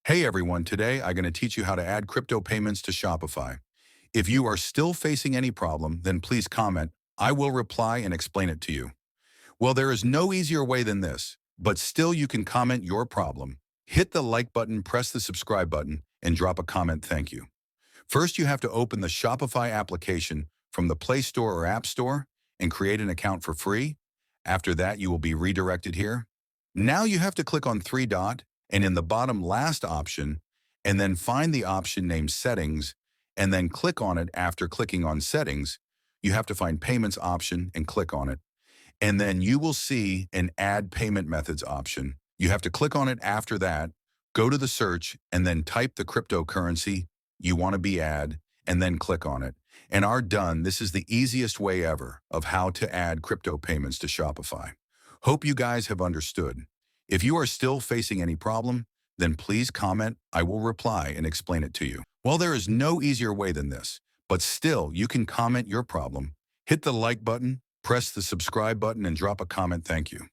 Hey everyone, today I'm going to teach you how to add crypto payments to Shopify. If you are still facing any problem, then please comment. I will reply and explain it to you. Well, there is no easier way than this, but still you can comment your problem. Hit the like button, press the subscribe button, and drop a comment thank you. First, you have to open the Shopify application from the Play Store or App Store and create an account for free. After that, you will be redirected here. Now you have to click on three dot and in the bottom last option, and then find the option named Settings, and then click on it. After clicking on Settings, you have to find Payments option and click on it. And then you will see an Add Payment Methods option. You have to click on it after that, go to the search, and then type the cryptocurrency you want to be add, and then click on it. And are done. This is the easiest way ever of how to add crypto payments to Shopify. Hope you guys have understood. If you are still facing any problem, then please comment. I will reply and explain it to you. Well, there is no easier way than this, but still you can comment your problem. Hit the like button, press the subscribe button, and drop a comment thank you.